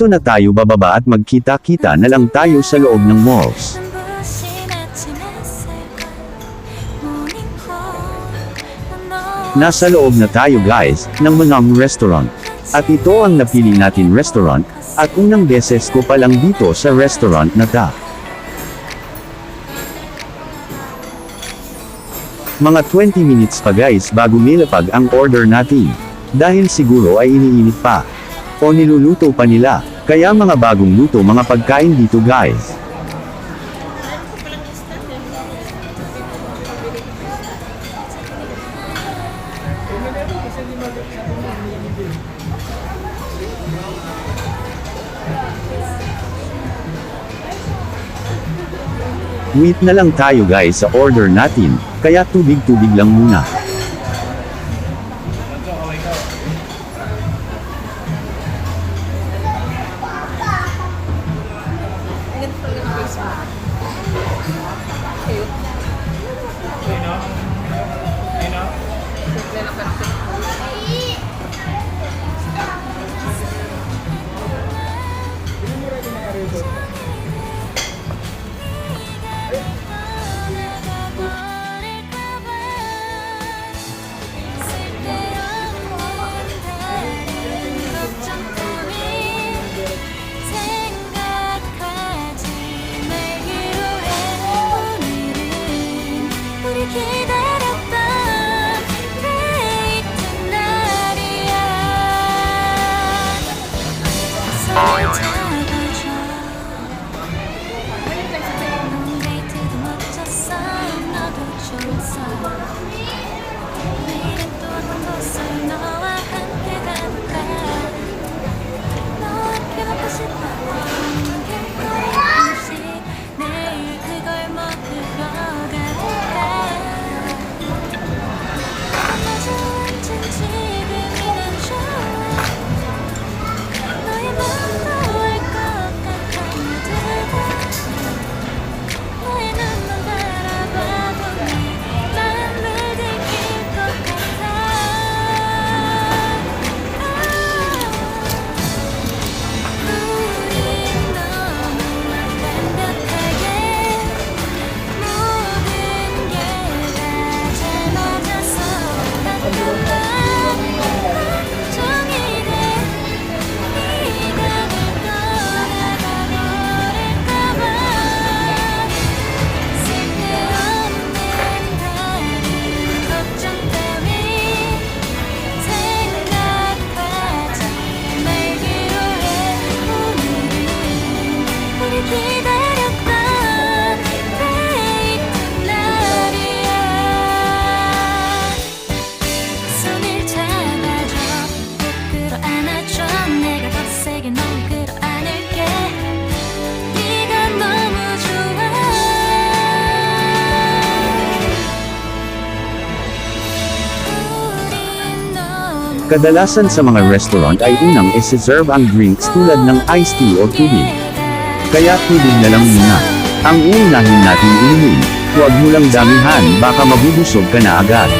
Dito na tayo bababa at magkita-kita na lang tayo sa loob ng malls. Nasa loob na tayo guys, ng Manam Restaurant. At ito ang napili natin restaurant, at unang beses ko pa lang dito sa restaurant na ta. Mga 20 minutes pa guys bago nilapag ang order natin. Dahil siguro ay iniinit pa. O niluluto pa nila, kaya mga bagong luto mga pagkain dito guys. Wait na lang tayo guys sa order natin, kaya tubig-tubig lang muna. Kadalasan sa mga restaurant ay unang isi-serve ang drinks tulad ng iced tea o tubig. Kaya tubig na lang muna ang uunahin natin inumin. Huwag mo lang damihan, baka mabubusog ka na agad.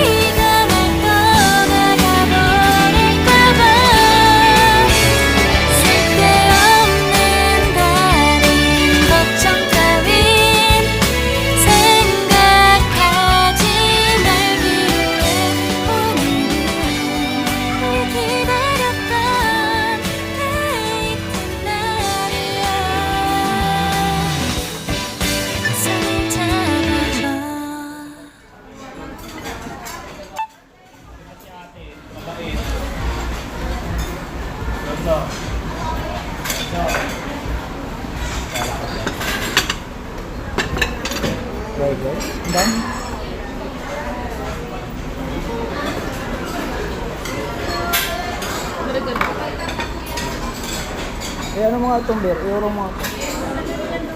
Eh ano mga itong beer? Euro mga ito.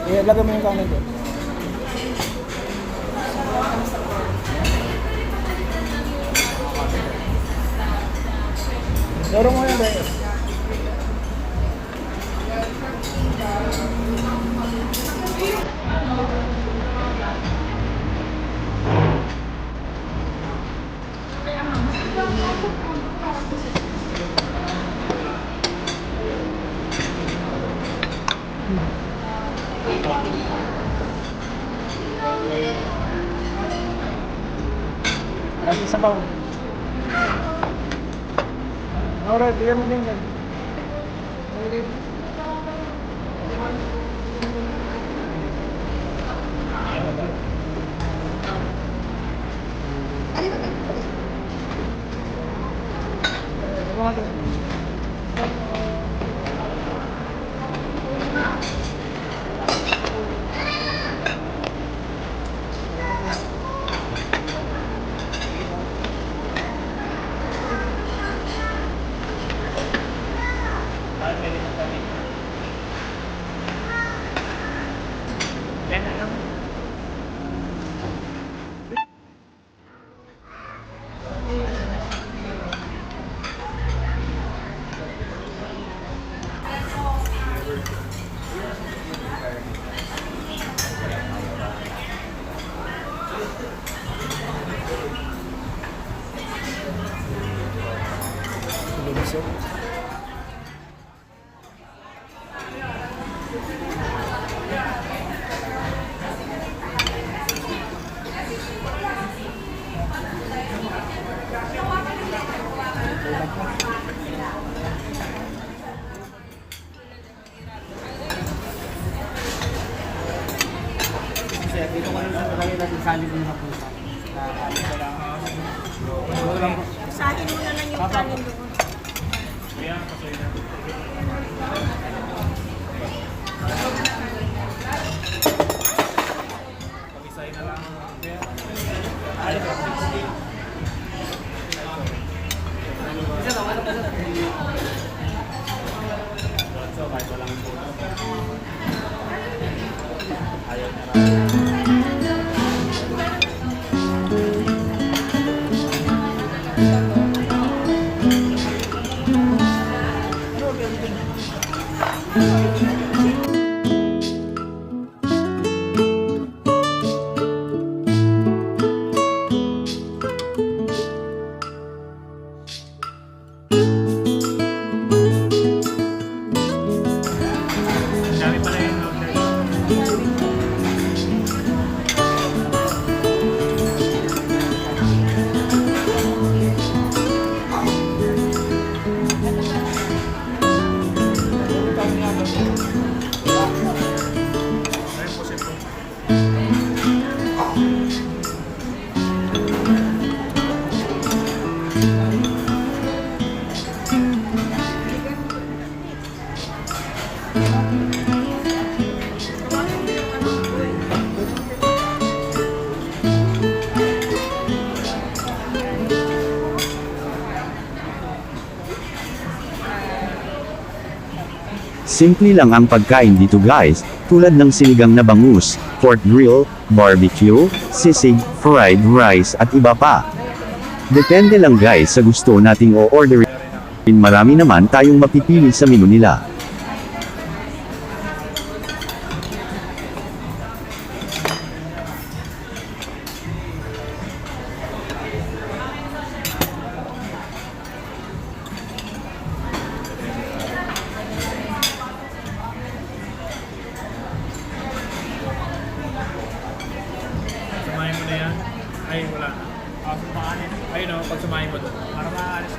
Eh lagay mo yung kanin doon. Euro mo yan Reyes. Lagi sabaw. Alright, bigyan mo din yan. Dito ko rin sa lagay natin salib ng mga pusa. Sa akin muna lang yung kanin doon. Simple lang ang pagkain dito guys, tulad ng sinigang na bangus, pork grill, barbecue, sisig, fried rice at iba pa. Depende lang guys sa gusto nating o-orderin. Marami naman tayong mapipili sa menu nila. Sumahin mo na yan. Ay, wala na. Ayun o, pag sumahin mo doon. Para maalis.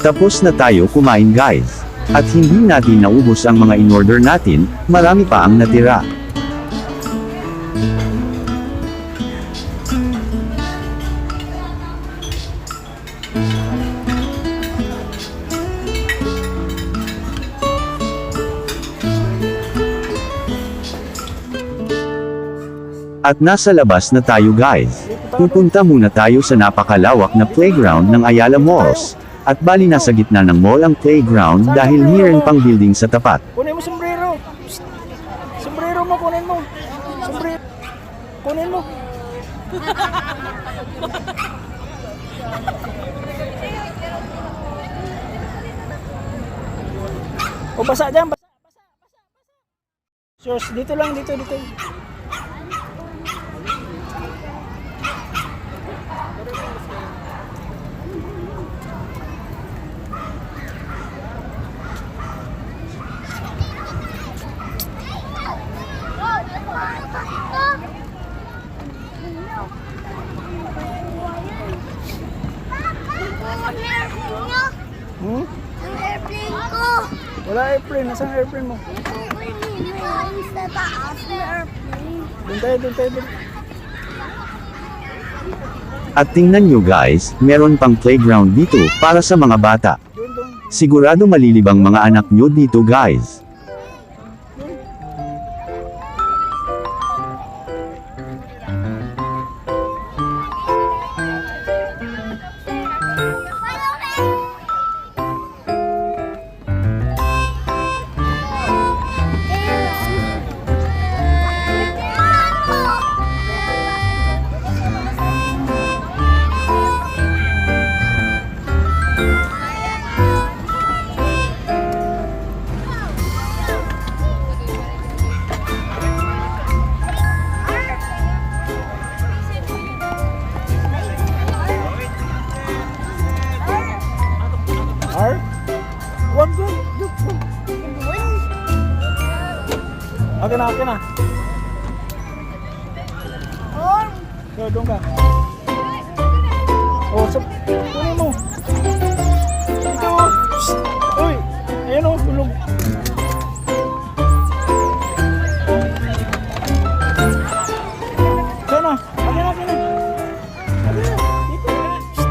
Tapos na tayo kumain guys. At hindi natin naubos ang mga in-order natin, marami pa ang natira. At nasa labas na tayo guys. Pupunta muna tayo sa napakalawak na playground ng Ayala Malls. At bali nasa gitna ng mall ang playground dahil meron pang building sa tapat. Kunin mo sombrero. Psst. Sombrero mo, kunin mo. Sombrero. Kunin mo. O basa dyan, basa. Sus, dito lang, dito. Hmm? Ang airplane ko! Wala airplane, nasaan airplane mo? May sa taas na airplane. Doon tayo. At tingnan nyo guys, meron pang playground dito para sa mga bata. Doon. Sigurado malilibang mga anak nyo dito guys. R? Wag. Okay na. So, doon ka. Oh, kunin mo. Ito. Psst. Uy, ayan o, tulog. Sana, akin na. Dito. Psst.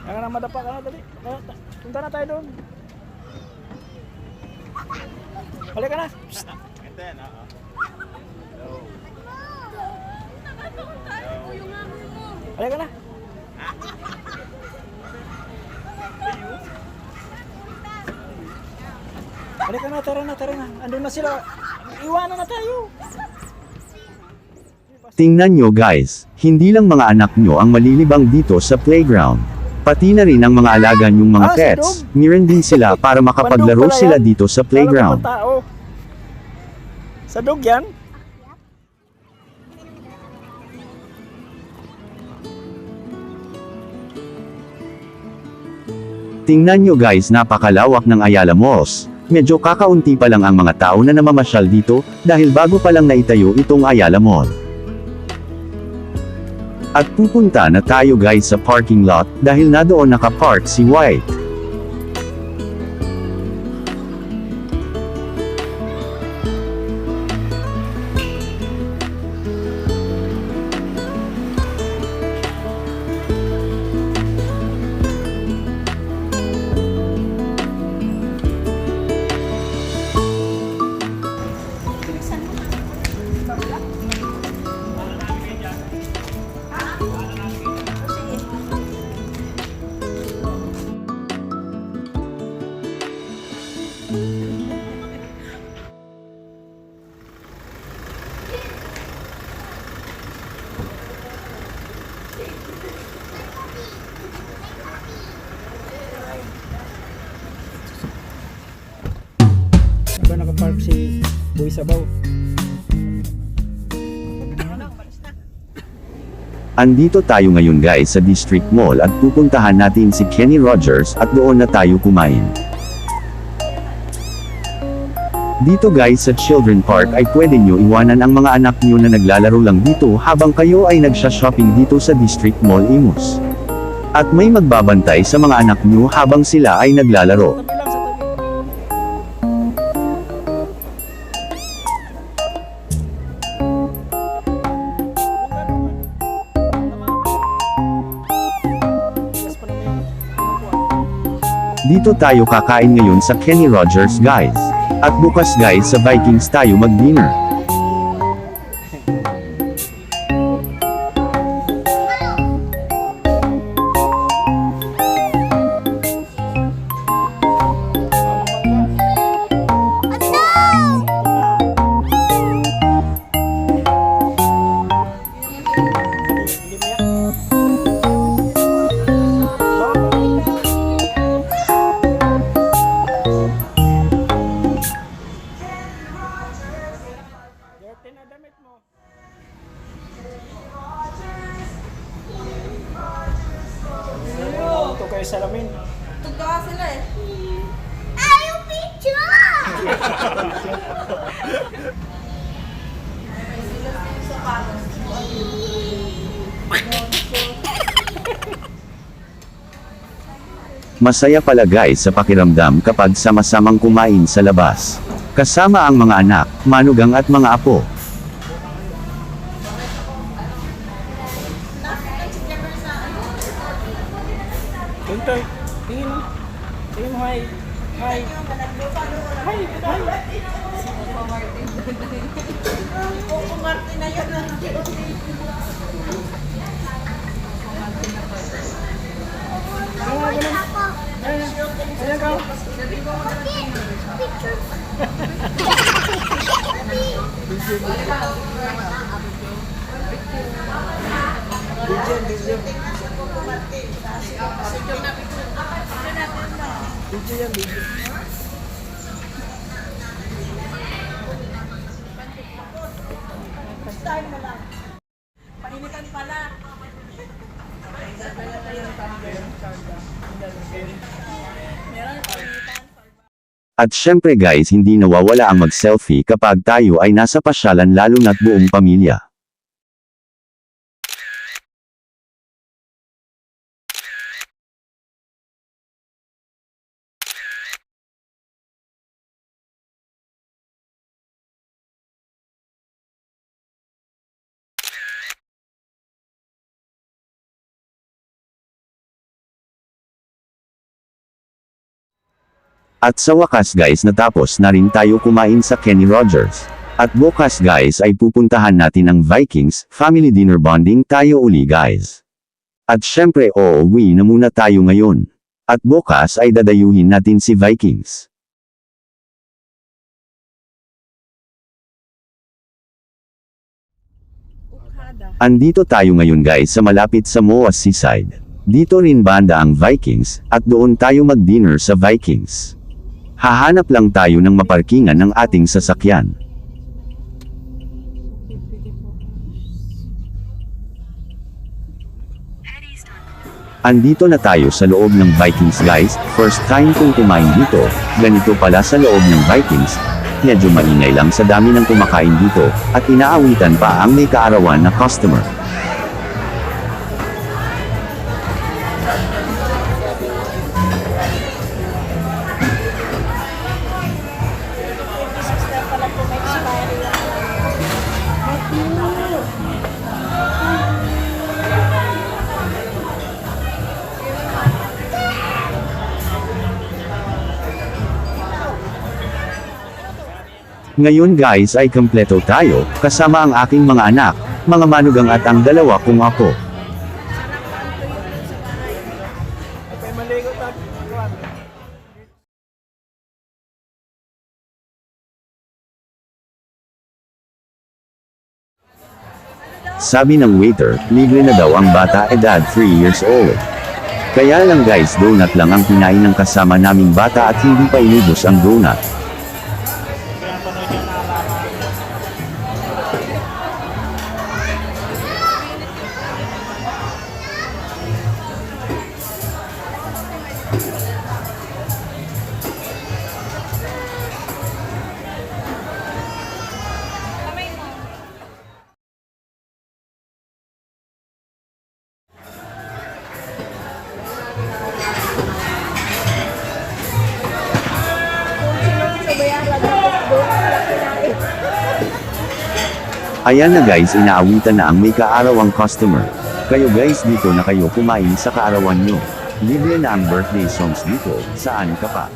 Kaya na madapa ka na, dali. Punta na tayo doon. Balik ka na. Psst. Balik ka na. Balik ka na, tara na. Andun na sila. Iwanan na tayo. Tingnan nyo guys, hindi lang mga anak nyo ang malilibang dito sa playground. Pati na rin ang mga alaga nyong mga Ah, si pets, Dog. meron din sila para makapaglaro Bandog pala sila yan. dito sa Paano playground. naman tao? Sa dog yan? Tingnan nyo guys, napakalawak ng Ayala Malls. Medyo kakaunti pa lang ang mga tao na namamasyal dito, dahil bago pa lang naitayo itong Ayala Mall. At pupunta na tayo guys sa parking lot, dahil na doon nakapark si White. Baboy sabaw. Andito tayo ngayon guys sa District Mall at pupuntahan natin si Kenny Rogers at doon na tayo kumain. Dito guys sa Children Park ay pwede nyo iwanan ang mga anak nyo na naglalaro lang dito habang kayo ay nagsha-shopping dito sa District Mall Imus. At may magbabantay sa mga anak nyo habang sila ay naglalaro. Tabi lang sa tabi. Dito tayo kakain ngayon sa Kenny Rogers guys. At bukas guys sa Vikings tayo mag-dinner. Dirty na damit mo. Ito kayo salamin. Tugtuwa sila eh. Ayaw picture! Masaya pala guys sa pakiramdam kapag sama-samang kumain sa labas. Kasama ang mga anak, manugang at mga apo. Tuntoy, tingin mo. Tingin mo, hi. Hi. Hi, hi. Coco Martin na yun. Ako. Ayan ka. Picture. Video yan, video. Painitan pala. Meron painitan. At syempre guys hindi nawawala ang mag-selfie kapag tayo ay nasa pasyalan lalo na't buong pamilya. At sa wakas guys natapos na rin tayo kumain sa Kenny Rogers. At bukas guys ay pupuntahan natin ang Vikings, family dinner bonding tayo uli guys. At syempre uuwi na muna tayo ngayon. At bukas ay dadayuhin natin si Vikings. Andito tayo ngayon guys sa malapit sa MOA Seaside. Dito rin banda ang Vikings, at doon tayo mag-dinner sa Vikings. Hahanap lang tayo ng maparkingan ng ating sasakyan. Andito na tayo sa loob ng Vikings guys, first time kong kumain dito, ganito pala sa loob ng Vikings. Medyo maingay lang sa dami ng kumakain dito, at inaawitan pa ang may kaarawan na customer. Ngayon guys ay kompleto tayo, kasama ang aking mga anak, mga manugang at ang dalawa kong apo. Okay, maligo tayo. Sabi ng waiter, libre na daw ang bata edad 3 years old. Kaya lang guys donut lang ang kinain ng kasama naming bata at hindi pa inubos ang donut. Pinapanood yung naalala. Ayan na guys, inaawitan na ang may kaarawang customer. Kayo guys, dito na kayo kumain sa kaarawan nyo. Libre na ang birthday songs dito, saan ka pa?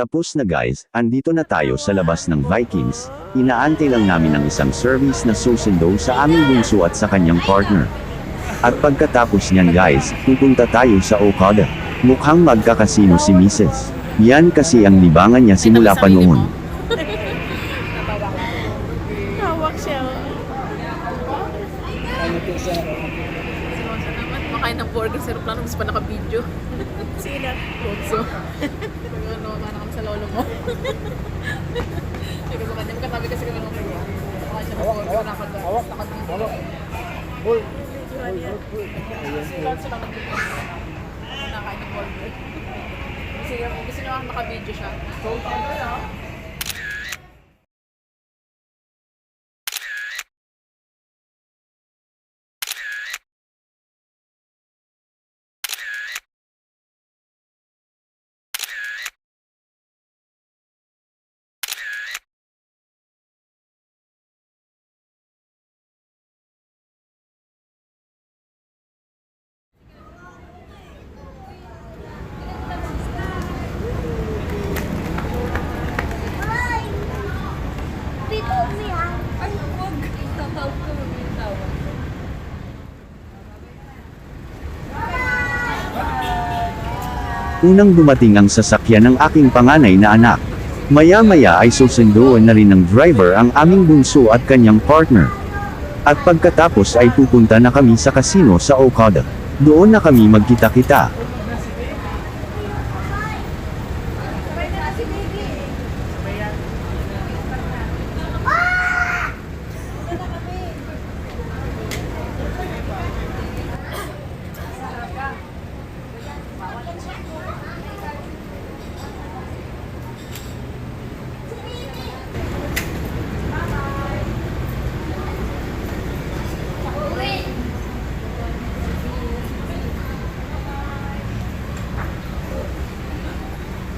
Tapos na guys, andito na tayo sa labas ng Vikings. Inaantay lang namin ang isang service na susundo sa aming bunso at sa kanyang partner. At pagkatapos niyan guys, pupunta tayo sa Okada. Mukhang magkakasino si Mrs. Yan kasi ang libangan niya simula pa noon. Hawak siya. Ano ito siya na Simonsa naman. Makain ng burger sa aeroplano. Gusto pa naka-video. Sila. Bonso. Ano, mana kami sa lolo mo. Ikaw sa kanya. Magkatabi kasi kami ng mga. Makain siya ng burger. Nakadito. Hawak. Bull. Simonsa lang nag-video. Nakain ng burger. Gusto niya maka-video siya. Pito niya. Ay, huwag. Tatawag ko yung tawa. Unang dumating ang sasakyan ng aking panganay na anak. Maya-maya ay susunduan na rin ng driver ang aming bunso at kanyang partner. At pagkatapos ay pupunta na kami sa kasino sa Okada. Doon na kami magkita-kita.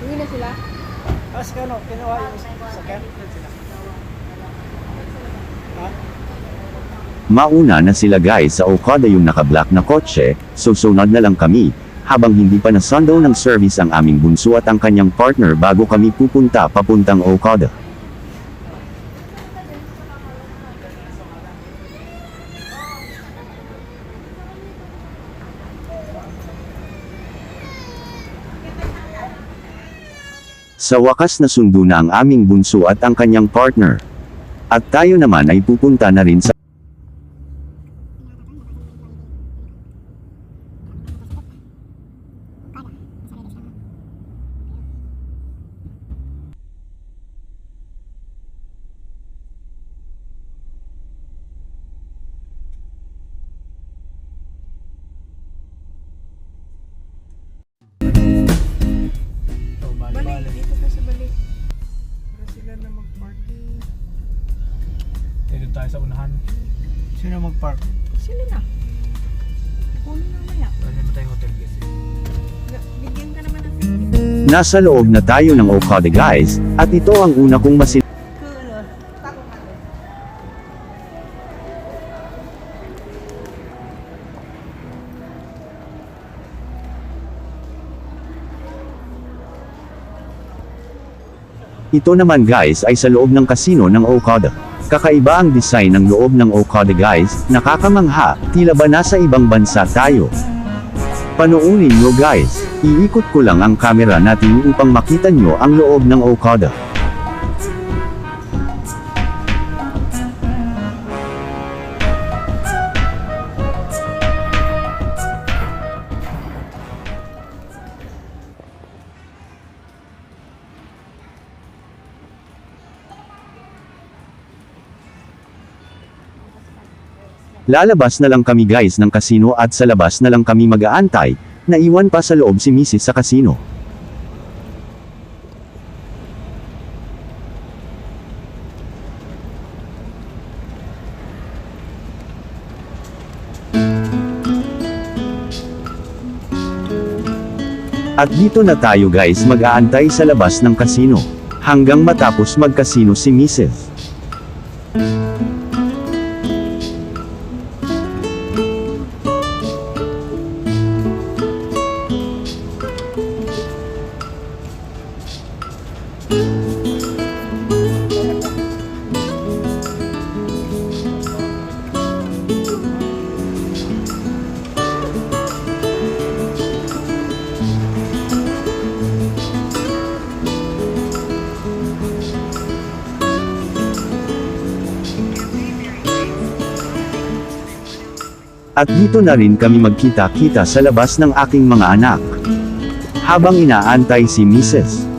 Uwi na sila. Tapos kano, kinuha yung sakyan? Ha? Mauna na sila guys sa Okada yung naka-black na kotse, susunod na lang kami, habang hindi pa nasundo ng service ang aming bunso at ang kanyang partner bago kami pupunta papuntang Okada. Sa wakas nasundo na ang aming bunso at ang kanyang partner. At tayo naman ay pupunta na rin sa Balik. Dito ka sa balik. Para sila na mag-party. Dito tayo sa unahan. Sino mag-park? Sila na. Puno na maya. Wala naman tayong hotel guys. Bigyan ka naman ng 50. Nasa loob na tayo ng Okada guys, at ito ang una kong Ito naman guys ay sa loob ng kasino ng Okada. Kakaiba ang design ng loob ng Okada guys, nakakamangha, tila ba nasa ibang bansa tayo. Panoorin nyo guys, iikot ko lang ang camera natin upang makita nyo ang loob ng Okada. Lalabas na lang kami guys ng casino at sa labas na lang kami mag-aantay, naiwan pa sa loob si Mrs. sa casino. At dito na tayo guys mag-aantay sa labas ng casino. Hanggang matapos mag-casino si Mrs. At dito na rin kami magkita-kita sa labas ng aking mga anak. Habang inaantay si Mrs.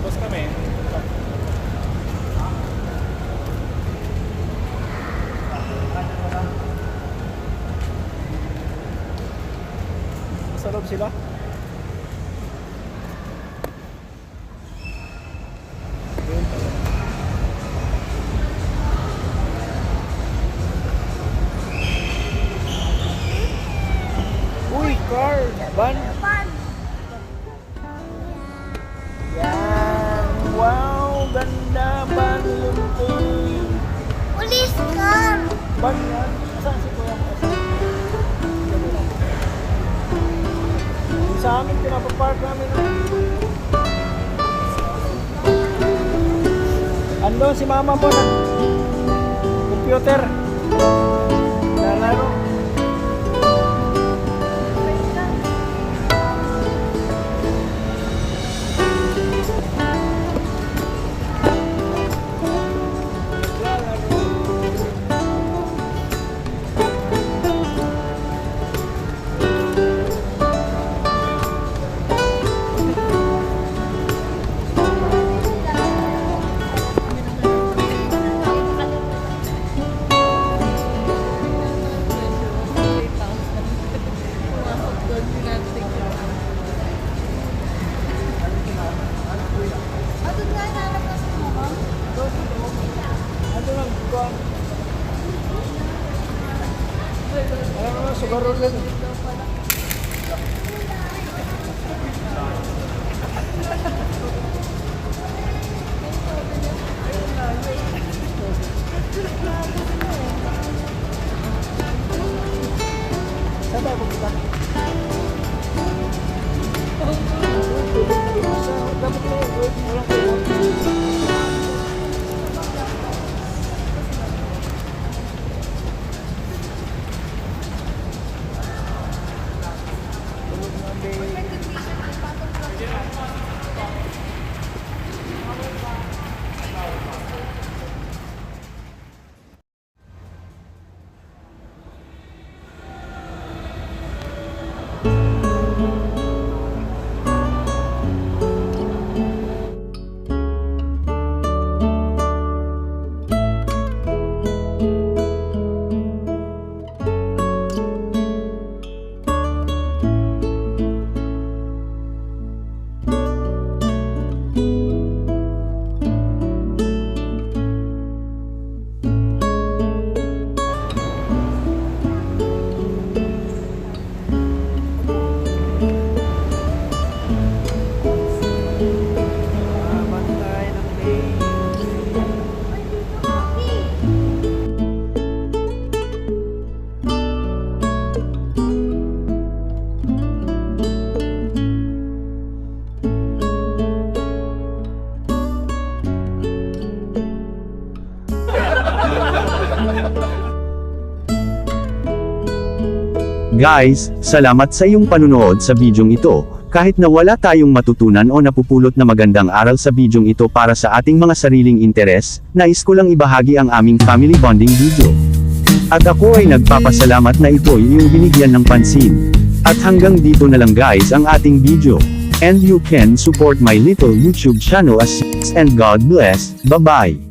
Tapos kami. Sa loob sila. Uy, car! Van! Yan! Wow! Ganda! Van Lunting! Police car! Van yan! Saan si Kuya mo? Sa amin, pinapapark namin. Andun si mama mo na computer. Lalaro. Ano lang, kuwan. Alam mo, sugarol lang. Saan tayo pupunta? Dapat mo, walang kuwan. Guys, salamat sa iyong panunood sa bidyong ito. Kahit na wala tayong matutunan o napupulot na magandang aral sa bidyong ito para sa ating mga sariling interes, nais ko lang ibahagi ang aming family bonding video. At ako ay nagpapasalamat na ito ay iyong binigyan ng pansin. At hanggang dito na lang guys ang ating video. And you can support my little YouTube channel as and God bless, bye bye.